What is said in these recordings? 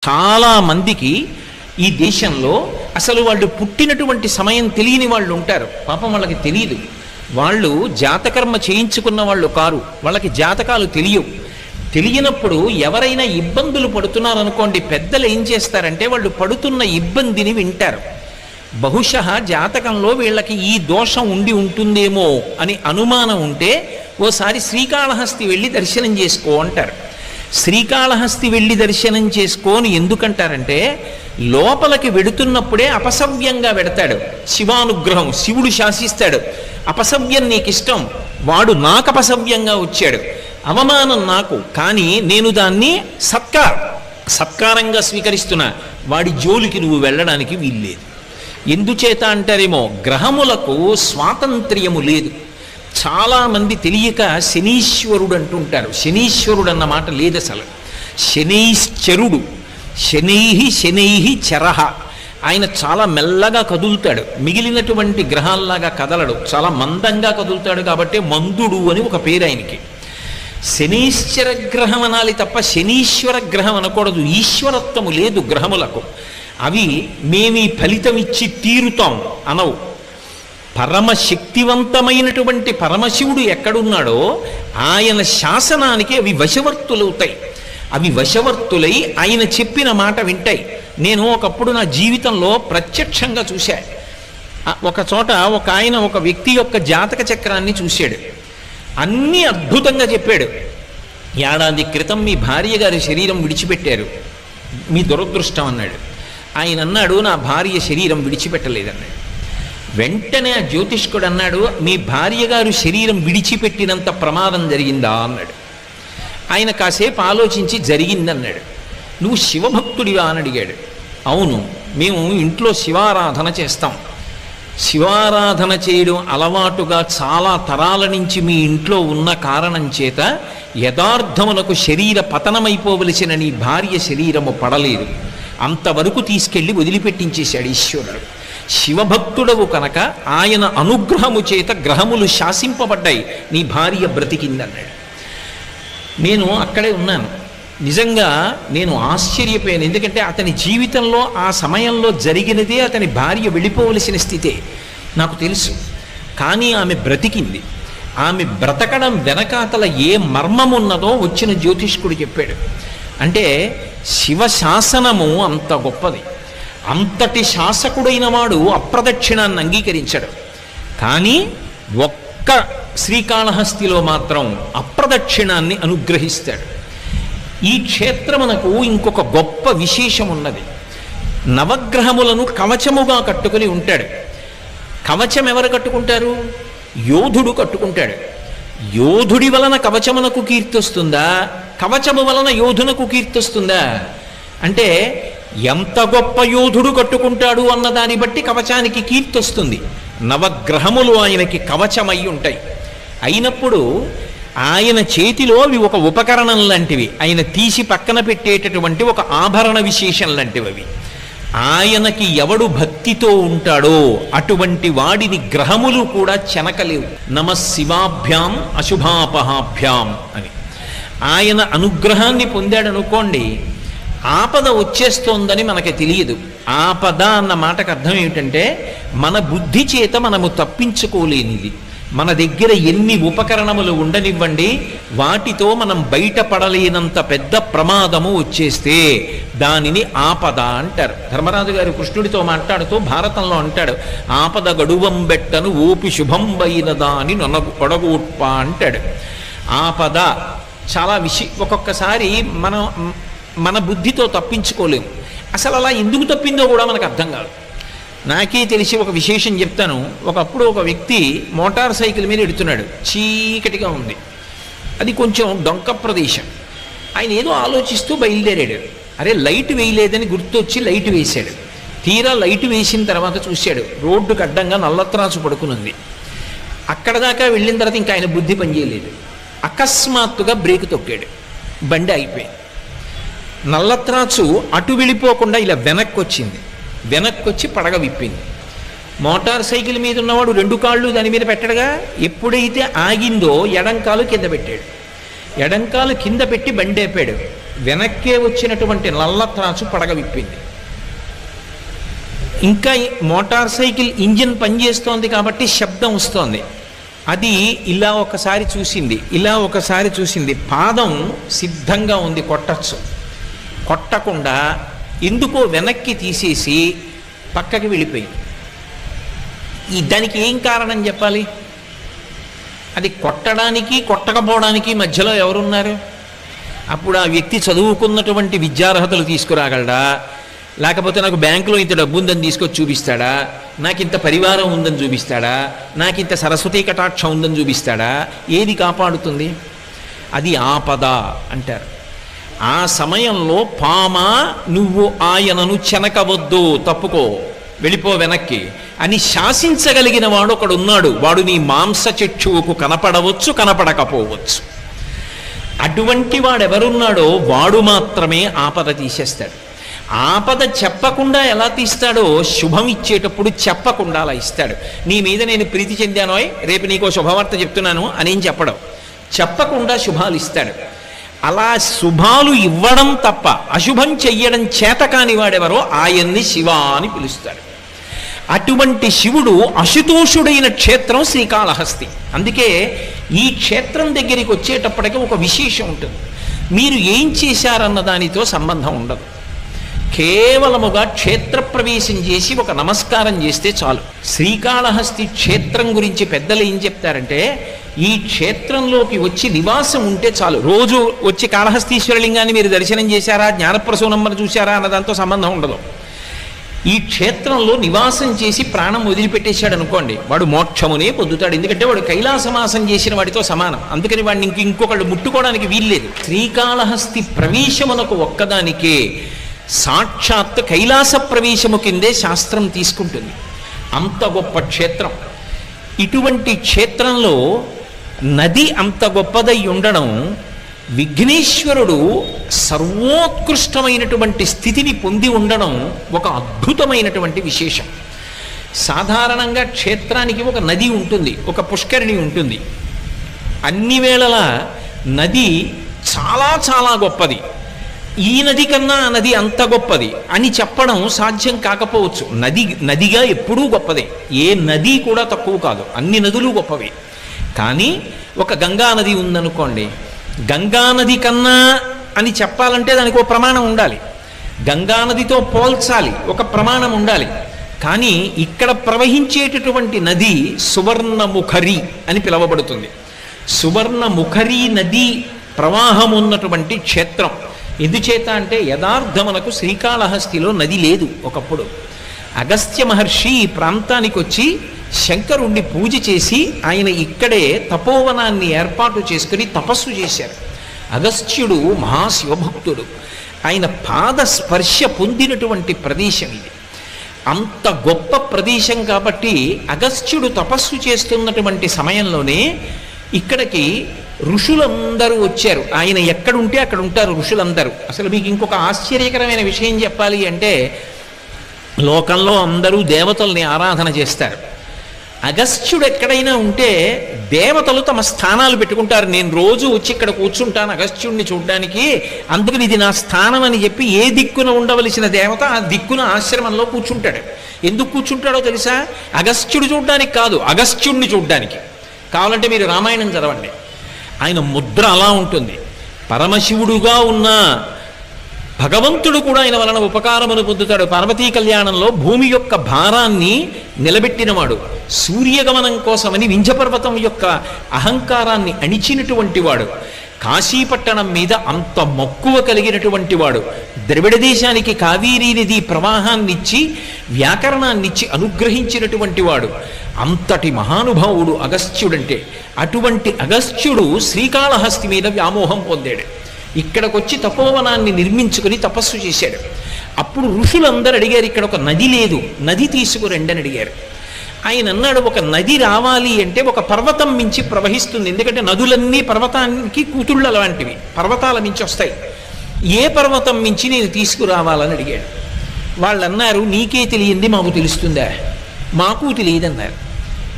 చాలా మందికి ఈ దేశంలో అసలు వాళ్ళు పుట్టినటువంటి సమయం తెలియని వాళ్ళు ఉంటారు. పాపం వాళ్ళకి తెలియదు. వాళ్ళు జాతకర్మ చేయించుకున్న వాళ్ళు కారు, వాళ్ళకి జాతకాలు తెలియవు. తెలియనప్పుడు ఎవరైనా ఇబ్బందులు పడుతున్నారనుకోండి, పెద్దలు ఏం చేస్తారంటే వాళ్ళు పడుతున్న ఇబ్బందిని వింటారు. బహుశः జాతకంలో వీళ్ళకి ఈ దోషం ఉండి ఉంటుందేమో అని అనుమానం ఉంటే ఓసారి శ్రీకాళహస్తి వెళ్ళి దర్శనం చేసుకో అంటారు. శ్రీకాళహస్తి వెళ్ళి దర్శనం చేసుకోని ఎందుకంటారంటే, లోపలికి వెడుతున్నప్పుడే అపసవ్యంగా వెడతాడు. శివానుగ్రహం, శివుడు శాసిస్తాడు. అపసవ్యం నీకు ఇష్టం, వాడు నాకు అపసవ్యంగా వచ్చాడు, అవమానం నాకు, కానీ నేను దాన్ని సత్కారంగా స్వీకరిస్తున్నా, వాడి జోలికి నువ్వు వెళ్ళడానికి వీల్లేదు. ఎందుచేత అంటారేమో, గ్రహములకు స్వాతంత్ర్యము లేదు. చాలామంది తెలియక శనీశ్వరుడు అంటుంటారు. శనీశ్వరుడు అన్న మాట లేదు అసలు. శనైశ్చరుడు, శనైహి చరహ. ఆయన చాలా మెల్లగా కదులుతాడు, మిగిలినటువంటి గ్రహాల్లాగా కదలడు, చాలా మందంగా కదులుతాడు. కాబట్టి మందుడు అని ఒక పేరు ఆయనకి. శనైశ్చర గ్రహం అనాలి తప్ప శనీశ్వర గ్రహం అనకూడదు. ఈశ్వరత్వము లేదు గ్రహములకు. అవి మేమీ ఫలితం ఇచ్చి తీరుతాం అనవు. పరమశక్తివంతమైనటువంటి పరమశివుడు ఎక్కడున్నాడో ఆయన శాసనానికి అవి వశవర్తులవుతాయి. అవి వశవర్తులై ఆయన చెప్పిన మాట వింటాయి. నేను ఒకప్పుడు నా జీవితంలో ప్రత్యక్షంగా చూశా. ఒక చోట ఒక ఆయన ఒక వ్యక్తి యొక్క జాతక చక్రాన్ని చూశాడు. అన్నీ అద్భుతంగా చెప్పాడు. ఏడాది క్రితం మీ భార్య గారి శరీరం విడిచిపెట్టారు, మీ దురదృష్టం అన్నాడు. ఆయన అన్నాడు, నా భార్య శరీరం విడిచిపెట్టలేదన్నాడు. వెంటనే ఆ జ్యోతిష్కుడు అన్నాడు, మీ భార్య గారు శరీరం విడిచిపెట్టినంత ప్రమాదం జరిగిందా అన్నాడు. ఆయన కాసేపు ఆలోచించి జరిగిందన్నాడు. నువ్వు శివభక్తుడివా అని అడిగాడు. అవును, మేము ఇంట్లో శివారాధన చేస్తాం. శివారాధన చేయడం అలవాటుగా చాలా తరాల నుంచి మీ ఇంట్లో ఉన్న కారణం చేత యథార్థమునకు శరీర పతనమైపోవలసిన నీ భార్య శరీరము పడలేదు, అంతవరకు తీసుకెళ్ళి వదిలిపెట్టించేశాడు ఈశ్వరుడు. శివభక్తుడవు కనుక ఆయన అనుగ్రహము చేత గ్రహములు శాసింపబడ్డాయి, నీ భార్య బ్రతికిందన్నాడు. నేను అక్కడే ఉన్నాను. నిజంగా నేను ఆశ్చర్యపోయాను. ఎందుకంటే అతని జీవితంలో ఆ సమయంలో జరిగినదే అతని భార్య వెళ్ళిపోవలసిన స్థితే నాకు తెలుసు. కానీ ఆమె బ్రతికింది. ఆమె బ్రతకడం వెనకాతల ఏ మర్మం ఉన్నదో వచ్చిన జ్యోతిష్కుడు చెప్పాడు. అంటే శివశాసనము అంత గొప్పది. అంతటి శాసకుడైన వాడు అప్రదక్షిణాన్ని అంగీకరించడు. కానీ ఒక్క శ్రీకాళహస్తిలో మాత్రం అప్రదక్షిణాన్ని అనుగ్రహిస్తాడు. ఈ క్షేత్రమునకు ఇంకొక గొప్ప విశేషం ఉన్నది. నవగ్రహములను కవచముగా కట్టుకుని ఉంటాడు. కవచం ఎవరు కట్టుకుంటారు? యోధుడు కట్టుకుంటాడు. యోధుడి వలన కవచమునకు కీర్తి వస్తుందా, కవచము వలన యోధునకు కీర్తి వస్తుందా? అంటే ఎంత గొప్ప యోధుడు కట్టుకుంటాడు అన్న దాన్ని బట్టి కవచానికి కీర్తి వస్తుంది. నవగ్రహములు ఆయనకి కవచమై ఉంటాయి. అయినప్పుడు ఆయన చేతిలో అవి ఒక ఉపకరణం లాంటివి, ఆయన తీసి పక్కన పెట్టేటటువంటి ఒక ఆభరణ విశేషం లాంటివి అవి. ఆయనకి ఎవడు భక్తితో ఉంటాడో అటువంటి వాడిని గ్రహములు కూడా చెనకలేవు. నమ శివాభ్యాం అశుభాపహాభ్యాం అని. ఆయన అనుగ్రహాన్ని పొందాడనుకోండి, ఆపద వచ్చేస్తోందని మనకి తెలియదు. ఆపద అన్న మాటకు అర్థం ఏమిటంటే, మన బుద్ధి చేత మనము తప్పించుకోలేనిది. మన దగ్గర ఎన్ని ఉపకరణములు ఉండనివ్వండి, వాటితో మనం బయటపడలేనంత పెద్ద ప్రమాదము వచ్చేస్తే దానిని ఆపద అంటారు. ధర్మరాజు గారు కృష్ణుడితో మాట్లాడుతూ భారతంలో అంటాడు, ఆపద గడువం బెట్టను ఓపి శుభంబైనదా అని నొడగొట్ప అంటాడు. ఆపద చాలా ఒక్కొక్కసారి మన బుద్ధితో తప్పించుకోలేము. అసలు అలా ఎందుకు తప్పిందో కూడా మనకు అర్థం కాదు. నాకే తెలిసి ఒక విశేషం చెప్తాను. ఒకప్పుడు ఒక వ్యక్తి మోటార్ సైకిల్ మీద ఎడుతున్నాడు. చీకటిగా ఉంది, అది కొంచెం డొంక ప్రదేశం. ఆయన ఏదో ఆలోచిస్తూ బయలుదేరాడు. అరే, లైట్ వేయలేదని గుర్తొచ్చి లైట్ వేశాడు. తీరా లైట్ వేసిన తర్వాత చూశాడు, రోడ్డుకు అడ్డంగా నల్లత్రాసు పడుకునుంది. అక్కడ దాకా వెళ్ళిన తర్వాత ఇంకా ఆయన బుద్ధి పనిచేయలేదు. అకస్మాత్తుగా బ్రేక్ తొక్కాడు, బండి అయిపోయింది. నల్లత్రాసు అటు వెళ్ళిపోకుండా ఇలా వెనక్కి వచ్చింది. వెనక్కి వచ్చి పడగ విప్పింది. మోటార్ సైకిల్ మీద ఉన్నవాడు రెండు కాళ్ళు దాని మీద పెట్టడగా, ఎప్పుడైతే ఆగిందో ఎడంకాలు కింద పెట్టాడు. ఎడంకాలు కింద పెట్టి బండి ఆపాడు. వెనక్కే వచ్చినటువంటి నల్ల త్రాచు పడగ విప్పింది. ఇంకా మోటార్ సైకిల్ ఇంజిన్ పనిచేస్తోంది కాబట్టి శబ్దం వస్తోంది. అది ఇలా ఒకసారి చూసింది, ఇలా ఒకసారి చూసింది. పాదం సిద్ధంగా ఉంది, కొట్టచ్చు. కొట్టకుండా ఎందుకో వెనక్కి తీసేసి పక్కకి వెళ్ళిపోయింది. దానికి ఏం కారణం చెప్పాలి? అది కొట్టడానికి కొట్టకపోవడానికి మధ్యలో ఎవరున్నారు? అప్పుడు ఆ వ్యక్తి చదువుకున్నటువంటి విద్యార్హతలు తీసుకురాగలడా, లేకపోతే నాకు బ్యాంకులో ఇంత డబ్బు ఉందని తీసుకొచ్చి చూపిస్తాడా, నాకు ఇంత పరివారం ఉందని చూపిస్తాడా, నాకు ఇంత సరస్వతీ కటాక్షం ఉందని చూపిస్తాడా? ఏది కాపాడుతుంది? అది ఆపద అంటారు. ఆ సమయంలో పామా నువ్వు ఆయనను చెనకవద్దు, తప్పుకో, వెళ్ళిపో వెనక్కి అని శాసించగలిగిన వాడు ఒకడున్నాడు. వాడు నీ మాంసచక్షువుకు కనపడవచ్చు, కనపడకపోవచ్చు. అటువంటి వాడెవరున్నాడో వాడు మాత్రమే ఆపద తీసేస్తాడు. ఆపద చెప్పకుండా ఎలా తీస్తాడో శుభం ఇచ్చేటప్పుడు చెప్పకుండా అలా ఇస్తాడు. నీ మీద నేను ప్రీతి చెందానోయ్, రేపు నీకో శుభవార్త చెప్తున్నాను అనేం చెప్పడం, చెప్పకుండా శుభాలు ఇస్తాడు. అలా శుభాలు ఇవ్వడం తప్ప అశుభం చెయ్యడం చేతకాని వాడెవరో ఆయన్ని శివ అని పిలుస్తాడు. అటువంటి శివుడు అశుతోషుడైన క్షేత్రం శ్రీకాళహస్తి. అందుకే ఈ క్షేత్రం దగ్గరికి వచ్చేటప్పటికీ ఒక విశేషం ఉంటుంది. మీరు ఏం చేశారన్న దానితో సంబంధం ఉండదు. కేవలముగా క్షేత్ర ప్రవేశం చేసి ఒక నమస్కారం చేస్తే చాలు. శ్రీకాళహస్తి క్షేత్రం గురించి పెద్దలు ఏం చెప్తారంటే, ఈ క్షేత్రంలోకి వచ్చి నివాసం ఉంటే చాలు. రోజు వచ్చి కాళహస్తీశ్వరలింగాన్ని మీరు దర్శనం చేశారా, జ్ఞానప్రసూనమ్మను చూశారా అన్న దాంతో సంబంధం ఉండదు. ఈ క్షేత్రంలో నివాసం చేసి ప్రాణం వదిలిపెట్టేశాడు అనుకోండి, వాడు మోక్షమునే పొందుతాడు. ఎందుకంటే వాడు కైలాసవాసం చేసిన వాడితో సమానం. అందుకని వాడిని ఇంకొకళ్ళు ముట్టుకోవడానికి వీల్లేదు. శ్రీకాళహస్తి ప్రవేశమునకు ఒక్కదానికే సాక్షాత్ కైలాస ప్రవేశము కిందే శాస్త్రం తీసుకుంటుంది. అంత గొప్ప క్షేత్రం. ఇటువంటి క్షేత్రంలో నది అంత గొప్పదై ఉండడం, విఘ్నేశ్వరుడు సర్వోత్కృష్టమైనటువంటి స్థితిని పొంది ఉండడం ఒక అద్భుతమైనటువంటి విశేషం. సాధారణంగా క్షేత్రానికి ఒక నది ఉంటుంది, ఒక పుష్కరిణి ఉంటుంది. అన్ని వేళలా నది చాలా చాలా గొప్పది, ఈ నది కన్నా ఆ నది అంత గొప్పది అని చెప్పడం సాధ్యం కాకపోవచ్చు. నదిగా ఎప్పుడూ గొప్పదే, ఏ నది కూడా తక్కువ కాదు, అన్ని నదులు గొప్పవే. కానీ ఒక గంగా నది ఉందనుకోండి, గంగా నది కన్నా అని చెప్పాలంటే దానికి ఒక ప్రమాణం ఉండాలి. గంగా నదితో పోల్చాలి, ఒక ప్రమాణం ఉండాలి. కానీ ఇక్కడ ప్రవహించేటటువంటి నది సువర్ణముఖరి అని పిలువబడుతుంది. సువర్ణముఖరి నది ప్రవాహం ఉన్నటువంటి క్షేత్రం. ఎందుచేత అంటే యథార్థమునకు శ్రీకాళహస్తిలో నది లేదు ఒకప్పుడు. అగస్త్య మహర్షి ఈ ప్రాంతానికి వచ్చి శంకరుణ్ణి పూజ చేసి ఆయన ఇక్కడే తపోవనాన్ని ఏర్పాటు చేసుకుని తపస్సు చేశారు. అగస్త్యుడు మహాశివభక్తుడు. ఆయన పాద స్పర్శ పొందినటువంటి ప్రదేశం ఇది. అంత గొప్ప ప్రదేశం కాబట్టి అగస్త్యుడు తపస్సు చేస్తున్నటువంటి సమయంలోనే ఇక్కడికి ఋషులందరూ వచ్చారు. ఆయన ఎక్కడుంటే అక్కడ ఉంటారు ఋషులందరూ. అసలు మీకు ఇంకొక ఆశ్చర్యకరమైన విషయం చెప్పాలి అంటే, లోకంలో అందరూ దేవతల్ని ఆరాధన చేస్తారు. అగస్త్యుడు ఎక్కడైనా ఉంటే దేవతలు తమ స్థానాలు పెట్టుకుంటారు. నేను రోజు వచ్చి ఇక్కడ కూర్చుంటాను అగస్త్యుడిని చూడడానికి, అందుకని ఇది నా స్థానం అని చెప్పి ఏ దిక్కున ఉండవలసిన దేవత ఆ దిక్కున ఆశ్రమంలో కూర్చుంటాడు. ఎందుకు కూర్చుంటాడో తెలుసా? అగస్త్యుడు చూడడానికి కాదు, అగస్త్యుడిని చూడడానికి. కావాలంటే మీరు రామాయణం చదవండి, ఆయన ముద్ర అలా ఉంటుంది. పరమశివుడుగా ఉన్న భగవంతుడు కూడా ఆయన వలన ఉపకారమును పొందుతాడు. పార్వతీ కళ్యాణంలో భూమి యొక్క భారాన్ని నిలబెట్టినవాడు, సూర్యగమనం కోసమని వింధ్యపర్వతం యొక్క అహంకారాన్ని అణిచినటువంటి వాడు, కాశీపట్టణం మీద అంత మక్కువ కలిగినటువంటి వాడు, ద్రవిడ దేశానికి కావేరీ నది ప్రవాహాన్నిచ్చి వ్యాకరణాన్నిచ్చి అనుగ్రహించినటువంటి వాడు, అంతటి మహానుభావుడు అగస్త్యుడంటే. అటువంటి అగస్త్యుడు శ్రీకాళహస్తి మీద వ్యామోహం పొందాడు. ఇక్కడికొచ్చి తపోవనాన్ని నిర్మించుకుని తపస్సు చేశాడు. అప్పుడు ఋషులందరూ అడిగారు, ఇక్కడ ఒక నది లేదు, నది తీసుకురండి అని అడిగారు. ఆయన అన్నాడు, ఒక నది రావాలి అంటే ఒక పర్వతం మించి ప్రవహిస్తుంది. ఎందుకంటే నదులన్నీ పర్వతానికి కూతుళ్ళ లాంటివి, పర్వతాల మించి వస్తాయి. ఏ పర్వతం మించి నేను తీసుకురావాలని అడిగాడు. వాళ్ళు అన్నారు, నీకే తెలియంది మాకు తెలుస్తుందా? మాకు తెలియదన్నారు.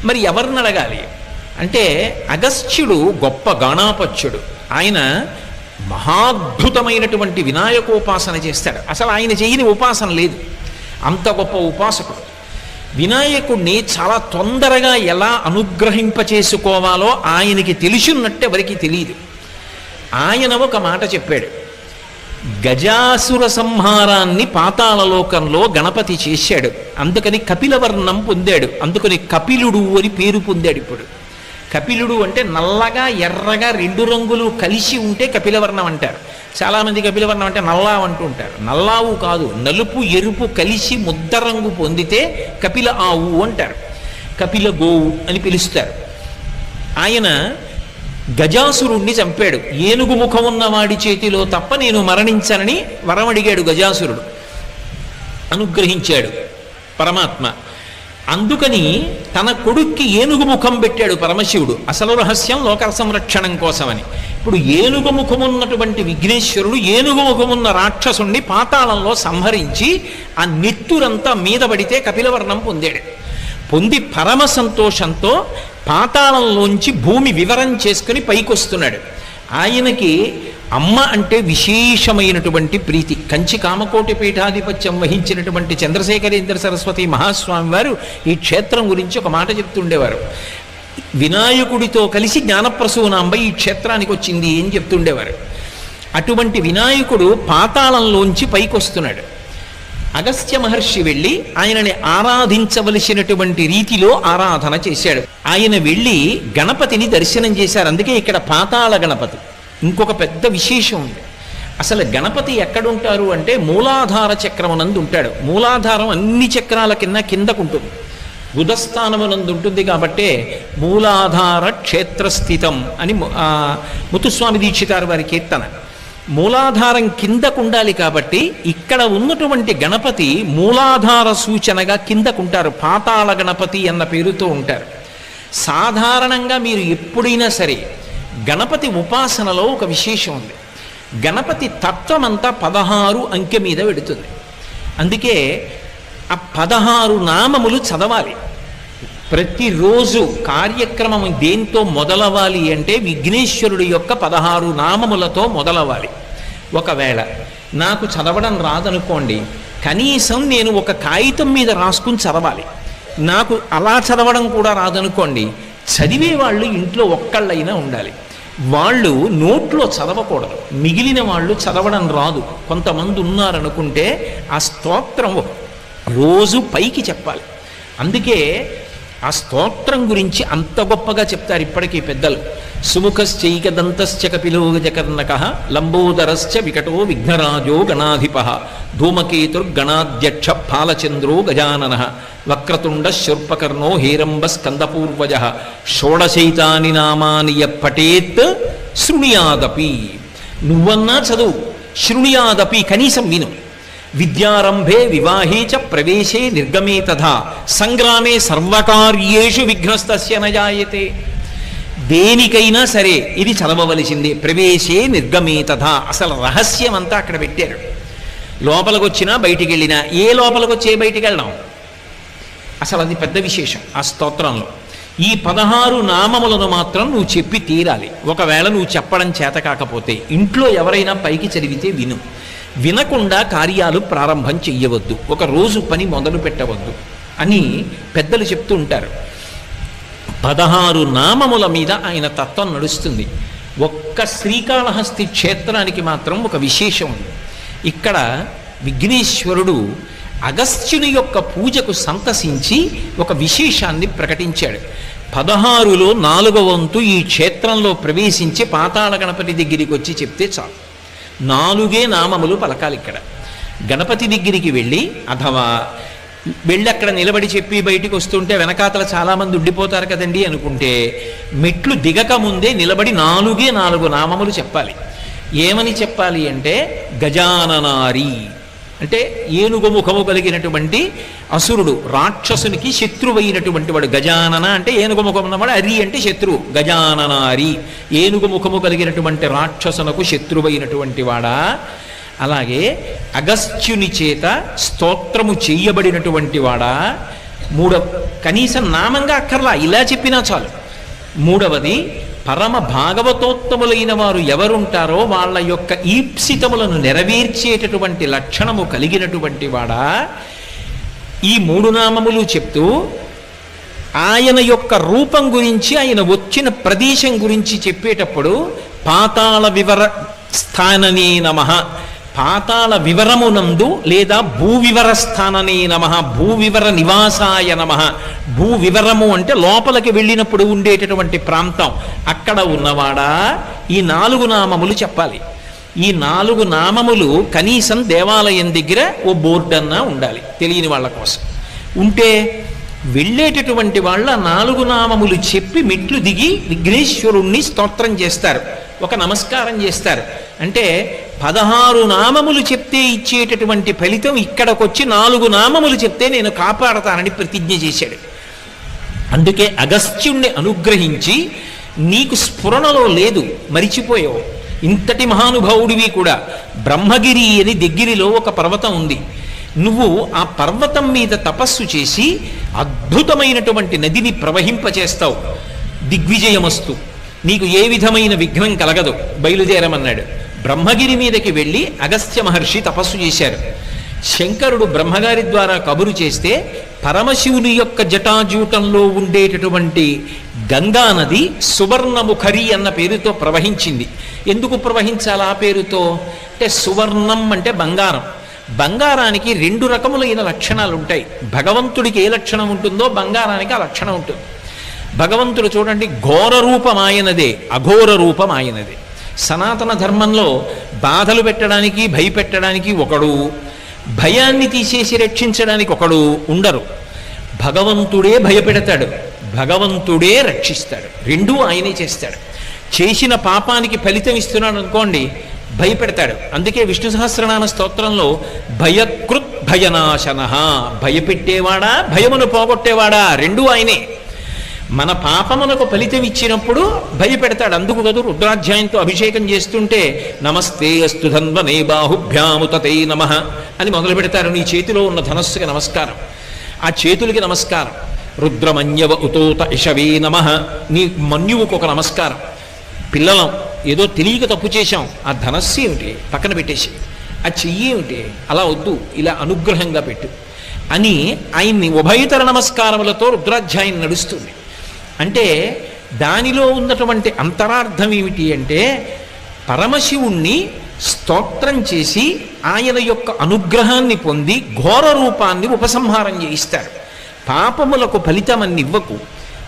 మరి ఎవరిని అడగాలి అంటే, అగస్త్యుడు గొప్ప గాణాపత్యుడు. ఆయన మహాద్భుతమైనటువంటి వినాయకోపాసన చేస్తాడు. అసలు ఆయన చేయని ఉపాసన లేదు, అంత గొప్ప ఉపాసకుడు. వినాయకుడిని చాలా తొందరగా ఎలా అనుగ్రహింపచేసుకోవాలో ఆయనకి తెలిసినట్టు ఎవరికి తెలియదు. ఆయన ఒక మాట చెప్పాడు, గజాసుర సంహారాన్ని పాతాళలోకంలో గణపతి చేశాడు, అందుకని కపిలవర్ణం పొందాడు, అందుకని కపిలుడు అని పేరు పొందాడు. ఇప్పుడు కపిలుడు అంటే నల్లగా ఎర్రగా రెండు రంగులు కలిసి ఉంటే కపిలవర్ణం అంటారు. చాలామంది కపిలవర్ణం అంటే నల్లా అంటూ ఉంటారు. నల్లావు కాదు, నలుపు ఎరుపు కలిసి ముద్ద రంగు పొందితే కపిల ఆవు అంటారు, కపిల గోవు అని పిలుస్తారు. ఆయన గజాసురుణ్ణి చంపాడు. ఏనుగు ముఖం ఉన్న వాడి చేతిలో తప్ప నేను మరణించనని వరం అడిగాడు గజాసురుడు, అనుగ్రహించాడు పరమాత్మ. అందుకని తన కొడుక్కి ఏనుగు ముఖం పెట్టాడు పరమశివుడు, అసలు రహస్యం లోక సంరక్షణం కోసమని. ఇప్పుడు ఏనుగు ముఖమున్నటువంటి విఘ్నేశ్వరుడు ఏనుగు ముఖమున్న రాక్షసుణ్ణి పాతాళంలో సంహరించి ఆ నెత్తురంతా మీద పడితే కపిలవర్ణం పొందాడు. పొంది పరమ సంతోషంతో పాతాళంలోంచి భూమి వివరం చేసుకుని పైకొస్తున్నాడు. ఆయనకి అమ్మ అంటే విశేషమైనటువంటి ప్రీతి. కంచి కామకోటి పీఠాధిపత్యం వహించినటువంటి చంద్రశేఖరేంద్ర సరస్వతి మహాస్వామి వారు ఈ క్షేత్రం గురించి ఒక మాట చెప్తుండేవారు. వినాయకుడితో కలిసి జ్ఞానప్రసూనాంబ ఈ క్షేత్రానికి వచ్చింది అని చెప్తుండేవారు. అటువంటి వినాయకుడు పాతాళంలోంచి పైకొస్తున్నాడు. అగస్త్య మహర్షి వెళ్ళి ఆయనని ఆరాధించవలసినటువంటి రీతిలో ఆరాధన చేశాడు. ఆయన వెళ్ళి గణపతిని దర్శనం చేశారు. అందుకే ఇక్కడ పాతాళ గణపతి. ఇంకొక పెద్ద విశేషం ఉంది. అసలు గణపతి ఎక్కడుంటారు అంటే మూలాధార చక్రమునందు ఉంటాడు. మూలాధారం అన్ని చక్రాల కిందకుంటుంది, బుధస్థానమునందు ఉంటుంది. కాబట్టే మూలాధార క్షేత్రస్థితం అని ముత్తుస్వామి దీక్షితారు వారి కీర్తన. మూలాధారం కిందకు ఉండాలి కాబట్టి ఇక్కడ ఉన్నటువంటి గణపతి మూలాధార సూచనగా కిందకుంటారు, పాతాళ గణపతి అన్న పేరుతో ఉంటారు. సాధారణంగా మీరు ఎప్పుడైనా సరే గణపతి ఉపాసనలో ఒక విశేషం ఉంది. గణపతి తత్వమంతా 16 అంకె మీద పెడుతుంది. అందుకే ఆ 16 నామములు చదవాలి. ప్రతిరోజు కార్యక్రమం దేంతో మొదలవ్వాలి అంటే విఘ్నేశ్వరుడి యొక్క 16 నామములతో మొదలవ్వాలి. ఒకవేళ నాకు చదవడం రాదనుకోండి, కనీసం నేను ఒక కాగితం మీద రాసుకుని చదవాలి. నాకు అలా చదవడం కూడా రాదనుకోండి, చదివే వాళ్ళు ఇంట్లో ఒక్కళ్ళైనా ఉండాలి. వాళ్ళు నోట్లో చదవకూడదు, మిగిలిన వాళ్ళు చదవడం రాదు కొంతమంది ఉన్నారనుకుంటే ఆ స్తోత్రం రోజు పైకి చెప్పాలి. అందుకే ఆ స్తోత్రం గురించి అంత గొప్పగా చెప్తారు ఇప్పటికీ పెద్దలు. సుముఖశ్చైకదంతశ్చ కపిలో గజకర్ణకః లంబోదరశ్చ వికటో విఘ్నరాజో గణాధిపః ధూమకేతుర్గణాధ్యక్ష ఫాలచంద్రో గజాననః వక్రతుండ శూర్పకర్ణో హేరంబ స్కందపూర్వజః షోడశైతాని నామాని పఠేత్ శృణుయాదపి. నువ్వన్నా చదువు, శృణుయాదపి కనీసం విను. విద్యారంభే వివాహే చ ప్రవేశే నిర్గమే తథా సంగ్రామే సర్వకార్యేషు విఘ్నస్తస్య న జాయతే. దేనికైనా సరే ఇది చదవవలసిందే. ప్రవేశే నిర్గమే తథా, అసలు రహస్యం అంతా అక్కడ పెట్టారు. లోపలికి వచ్చినా బయటికి వెళ్ళినా, ఏ లోపలికి వచ్చే బయటికి వెళ్ళడం, అసలు అది పెద్ద విశేషం ఆ స్తోత్రంలో. ఈ 16 నామములను మాత్రం నువ్వు చెప్పి తీరాలి. ఒకవేళ నువ్వు చెప్పడం చేత కాకపోతే ఇంట్లో ఎవరైనా పైకి చదివితే విను, వినకుండా కార్యాలు ప్రారంభం చెయ్యవద్దు, ఒక రోజు పని మొదలు పెట్టవద్దు అని పెద్దలు చెప్తూ ఉంటారు. 16 నామముల మీద ఆయన తత్వం నడుస్తుంది. ఒక్క శ్రీకాళహస్తి క్షేత్రానికి మాత్రం ఒక విశేషం ఉంది. ఇక్కడ విఘ్నేశ్వరుడు అగస్త్యుని యొక్క పూజకు సంతసించి ఒక విశేషాన్ని ప్రకటించాడు. 16లో 4వ వంతు ఈ క్షేత్రంలో ప్రవేశించి పాతాళ గణపతి దగ్గరికి వచ్చి చెప్తే చాలు. 4 నామములు పలకాలి. ఇక్కడ గణపతి దగ్గరికి వెళ్ళి అథవా వెళ్ళి అక్కడ నిలబడి చెప్పి బయటికి వస్తుంటే వెనకాతల చాలామంది ఉండిపోతారు కదండి అనుకుంటే, మెట్లు దిగక ముందే నిలబడి 4 నామములు చెప్పాలి. ఏమని చెప్పాలి అంటే గజాననారి అంటే ఏనుగు ముఖము కలిగినటువంటి అసురుడు, రాక్షసునికి శత్రువైనటువంటి వాడు. గజానన అంటే ఏనుగు ముఖం ఉన్నవాడు, అరి అంటే శత్రువు. గజాననారి ఏనుగు ముఖము కలిగినటువంటి రాక్షసునకు శత్రువైనటువంటి వాడా. అలాగే అగస్త్యుని చేత స్తోత్రము చెయ్యబడినటువంటి వాడా. కనీసం నామంగా అక్కర్లా, ఇలా చెప్పినా చాలు. 3వది పరమ భాగవతోత్తములైన వారు ఎవరుంటారో వాళ్ళ యొక్క ఈప్సితములను నెరవేర్చేటటువంటి లక్షణము కలిగినటువంటి వాడా ఈ 3 నామములు చెప్తూ ఆయన యొక్క రూపం గురించి, ఆయన వచ్చిన ప్రదేశం గురించి చెప్పేటప్పుడు పాతాళ వివర స్థాననే నమః, పాతాళ వివరమునందు లేదా భూవివర స్థాననే నమః, భూవివర నివాసాయ నమః. భూవివరము అంటే లోపలికి వెళ్ళినప్పుడు ఉండేటటువంటి ప్రాంతం, అక్కడ ఉన్నవాడా ఈ 4 నామములు చెప్పాలి. ఈ 4 నామములు కనీసం దేవాలయం దగ్గర ఓ బోర్డు అన్నా ఉండాలి తెలియని వాళ్ళ కోసం. ఉంటే వెళ్ళేటటువంటి వాళ్ళ 4 నామములు చెప్పి మెట్లు దిగి విఘ్నేశ్వరుణ్ణి స్తోత్రం చేస్తారు, ఒక నమస్కారం చేస్తారు. అంటే 16 నామములు చెప్తే ఇచ్చేటటువంటి ఫలితం ఇక్కడికొచ్చి 4 నామములు చెప్తే నేను కాపాడతానని ప్రతిజ్ఞ చేశాడు. అందుకే అగస్త్యుణ్ణి అనుగ్రహించి నీకు స్ఫురణలో లేదు, మరిచిపోయావు. ఇంతటి మహానుభావుడివి కూడా. బ్రహ్మగిరి అని దగ్గరిలో ఒక పర్వతం ఉంది. నువ్వు ఆ పర్వతం మీద తపస్సు చేసి అద్భుతమైనటువంటి నదిని ప్రవహింపచేస్తావు. దిగ్విజయమస్తు, నీకు ఏ విధమైన విఘ్నం కలగదు, బయలుదేరమన్నాడు. బ్రహ్మగిరి మీదకి వెళ్ళి అగస్త్య మహర్షి తపస్సు చేశారు. శంకరుడు బ్రహ్మగారి ద్వారా కబురు చేస్తే పరమశివుని యొక్క జటాజూటంలో ఉండేటటువంటి గంగా నది సువర్ణముఖరి అన్న పేరుతో ప్రవహించింది. ఎందుకు ప్రవహించాలి ఆ పేరుతో అంటే, సువర్ణం అంటే బంగారం. బంగారానికి 2 రకములైన లక్షణాలు ఉంటాయి. భగవంతుడికి ఏ లక్షణం ఉంటుందో బంగారానికి ఆ లక్షణం ఉంటుంది. భగవంతుడు చూడండి, ఘోర రూపం ఆయనదే, అఘోర రూపం ఆయనదే. సనాతన ధర్మంలో బాధలు పెట్టడానికి, భయపెట్టడానికి ఒకడు, భయాన్ని తీసేసి రక్షించడానికి ఒకడు ఉండరు. భగవంతుడే భయపెడతాడు, భగవంతుడే రక్షిస్తాడు, రెండూ ఆయనే చేస్తాడు. చేసిన పాపానికి ఫలితం ఇస్తున్నాడు అనుకోండి, భయపెడతాడు. అందుకే విష్ణు సహస్రనామ స్తోత్రంలో భయకృత్ భయనాశన, భయపెట్టేవాడా భయమును పోగొట్టేవాడా రెండూ ఆయనే. మన పాపమునకు ఫలితం ఇచ్చినప్పుడు భయపెడతాడు. అందుకు కదూ రుద్రాధ్యాయంతో అభిషేకం చేస్తుంటే నమస్తే అస్తు ధన్వనే బాహుభ్యాముతతే నమః అని మొదలు పెడతారు. నీ చేతిలో ఉన్న ధనస్సుకి నమస్కారం, ఆ చేతులకి నమస్కారం. రుద్రమన్యవ ఉతోత ఇషవే నమః, నీ మన్యువుకు ఒక నమస్కారం. పిల్లలం ఏదో తెలియక తప్పు చేశాం, ఆ ధనస్సు ఏమిటి పక్కన పెట్టేసి, ఆ చెయ్యి ఏమిటి అలా వద్దు, ఇలా అనుగ్రహంగా పెట్టు అని ఆయన్ని ఉభయతర నమస్కారములతో రుద్రాధ్యాయం నడుస్తుంది. అంటే దానిలో ఉన్నటువంటి అంతరార్థం ఏమిటి అంటే, పరమశివుణ్ణి స్తోత్రం చేసి ఆయన యొక్క అనుగ్రహాన్ని పొంది ఘోర రూపాన్ని ఉపసంహారం చేయిస్తారు. పాపములకు ఫలితమని ఇవ్వకు,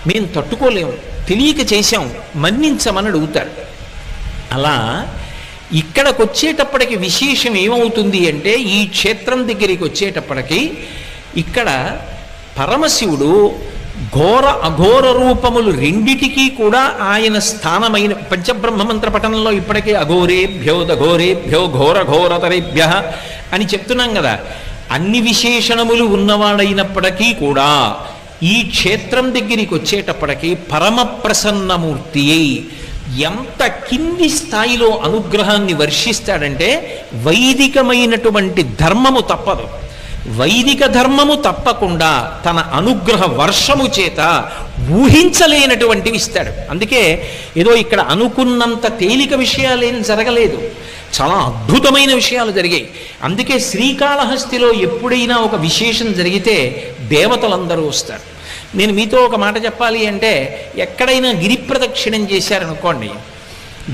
మేము తట్టుకోలేము, తెలియక చేశాం, మన్నించమని అడుగుతారు. అలా ఇక్కడికి వచ్చేటప్పటికి విశేషం ఏమవుతుంది అంటే, ఈ క్షేత్రం దగ్గరికి వచ్చేటప్పటికి ఇక్కడ పరమశివుడు ఘోర అఘోర రూపములు రెండిటికీ కూడా ఆయన స్థానమైన పంచబ్రహ్మమంత్ర పఠనంలో ఇప్పటికే అఘోరేభ్యో దఘోరేభ్యో ఘోర ఘోరతరేభ్య అని చెప్తున్నాం కదా. అన్ని విశేషణములు ఉన్నవాడైనప్పటికీ కూడా ఈ క్షేత్రం దగ్గరికి వచ్చేటప్పటికి పరమ ప్రసన్నమూర్తి అయి ఎంత కింది స్థాయిలో అనుగ్రహాన్ని వర్షిస్తాడంటే, వైదికమైనటువంటి ధర్మము తప్పదు, వైదిక ధర్మము తప్పకుండా తన అనుగ్రహ వర్షము చేత ఊహించలేనటువంటివి ఇస్తాడు. అందుకే ఏదో ఇక్కడ అనుకున్నంత తేలిక విషయాలేం జరగలేదు, చాలా అద్భుతమైన విషయాలు జరిగాయి. అందుకే శ్రీకాళహస్తిలో ఎప్పుడైనా ఒక విశేషం జరిగితే దేవతలందరూ వస్తారు. నేను మీతో ఒక మాట చెప్పాలి అంటే, ఎక్కడైనా గిరి ప్రదక్షిణం చేశారనుకోండి,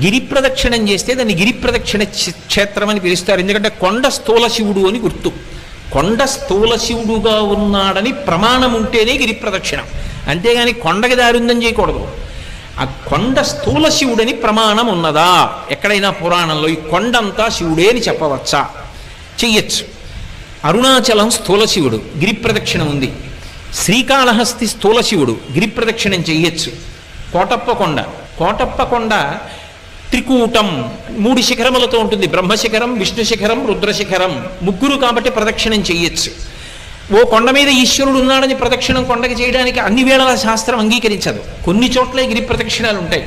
గిరి ప్రదక్షిణం చేస్తే దాన్ని గిరి ప్రదక్షిణ క్షేత్రం అని పిలుస్తారు. ఎందుకంటే కొండ స్థూల శివుడు అని గుర్తు. కొండ స్థూల శివుడుగా ఉన్నాడని ప్రమాణం ఉంటేనే గిరి ప్రదక్షిణం, అంతేగాని కొండకి దారి ఉందని చేయకూడదు. ఆ కొండ స్థూల శివుడని ప్రమాణం ఉన్నదా ఎక్కడైనా పురాణంలో? ఈ కొండంతా శివుడే అని చెప్పవచ్చా? చెయ్యొచ్చు. అరుణాచలం స్థూల శివుడు, గిరి ప్రదక్షిణం ఉంది. శ్రీకాళహస్తి స్థూల శివుడు, గిరి ప్రదక్షిణం చెయ్యొచ్చు. కోటప్పకొండ త్రికూటం 3 శిఖరములతో ఉంటుంది. బ్రహ్మశిఖరం, విష్ణు శిఖరం, రుద్రశిఖరం, 3 కాబట్టి ప్రదక్షిణం చెయ్యొచ్చు. ఓ కొండ మీద ఈశ్వరుడు ఉన్నాడని ప్రదక్షిణం కొండకి చేయడానికి అన్ని వేళల శాస్త్రం అంగీకరించదు. కొన్ని చోట్ల గిరి ప్రదక్షిణాలు ఉంటాయి.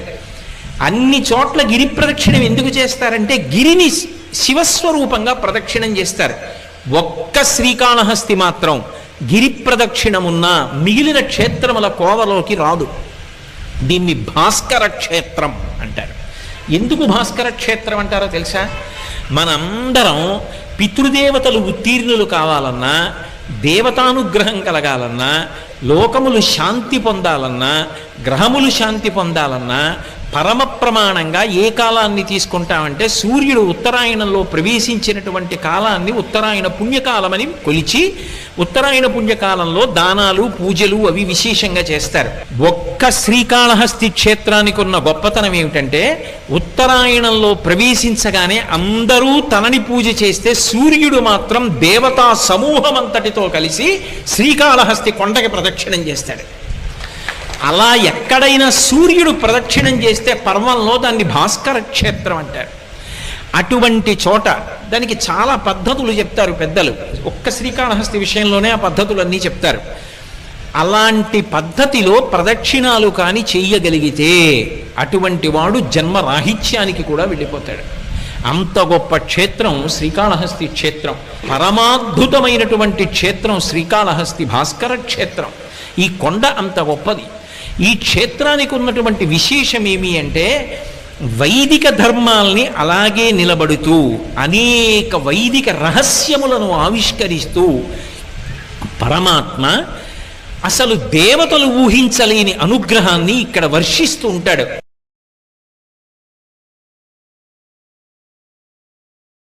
అన్ని చోట్ల గిరి ప్రదక్షిణం ఎందుకు చేస్తారంటే, గిరిని శివస్వరూపంగా ప్రదక్షిణం చేస్తారు. ఒక్క శ్రీకాళహస్తి మాత్రం గిరి ప్రదక్షిణమున్న మిగిలిన క్షేత్రముల కోవలోకి రాదు. దీన్ని భాస్కర క్షేత్రం అంటారు. ఎందుకు భాస్కర క్షేత్రం అంటారో తెలుసా? మనందరం పితృదేవతలు ఉత్తీర్ణులు కావాలన్నా, దేవతానుగ్రహం కలగాలన్నా, లోకములు శాంతి పొందాలన్నా, గ్రహములు శాంతి పొందాలన్నా పరమ ప్రమాణంగా ఏ కాలాన్ని తీసుకుంటామంటే సూర్యుడు ఉత్తరాయణంలో ప్రవేశించినటువంటి కాలాన్ని ఉత్తరాయణ పుణ్యకాలమని కొలిచి ఉత్తరాయణ పుణ్యకాలంలో దానాలు పూజలు అవి విశేషంగా చేస్తారు. ఒక్క శ్రీకాళహస్తి క్షేత్రానికి ఉన్న గొప్పతనం ఏమిటంటే ఉత్తరాయణంలో ప్రవేశించగానే అందరూ తనని పూజ చేస్తే సూర్యుడు మాత్రం దేవతా సమూహం అంతటితో కలిసి శ్రీకాళహస్తి కొండకి ప్రదక్షిణం చేస్తాడు. అలా ఎక్కడైనా సూర్యుడు ప్రదక్షిణం చేస్తే పర్వంలో దాన్ని భాస్కర క్షేత్రం అంటారు. అటువంటి చోట దానికి చాలా పద్ధతులు చెప్తారు పెద్దలు. ఒక్క శ్రీకాళహస్తి విషయంలోనే ఆ పద్ధతులన్నీ చెప్తారు. అలాంటి పద్ధతిలో ప్రదక్షిణాలు కానీ చెయ్యగలిగితే అటువంటి వాడు జన్మరాహిత్యానికి కూడా వెళ్ళిపోతాడు. అంత గొప్ప క్షేత్రం శ్రీకాళహస్తి క్షేత్రం. పరమాద్భుతమైనటువంటి క్షేత్రం శ్రీకాళహస్తి భాస్కర క్షేత్రం. ఈ కొండ అంత గొప్పది. ఈ క్షేత్రానికి ఉన్నటువంటి విశేషం ఏమి అంటే వైదిక ధర్మాల్ని అలాగే నిలబడుతూ అనేక వైదిక రహస్యములను ఆవిష్కరిస్తూ పరమాత్మ అసలు దేవతలు ఊహించలేని అనుగ్రహాన్ని ఇక్కడ వర్షిస్తూ ఉంటాడు.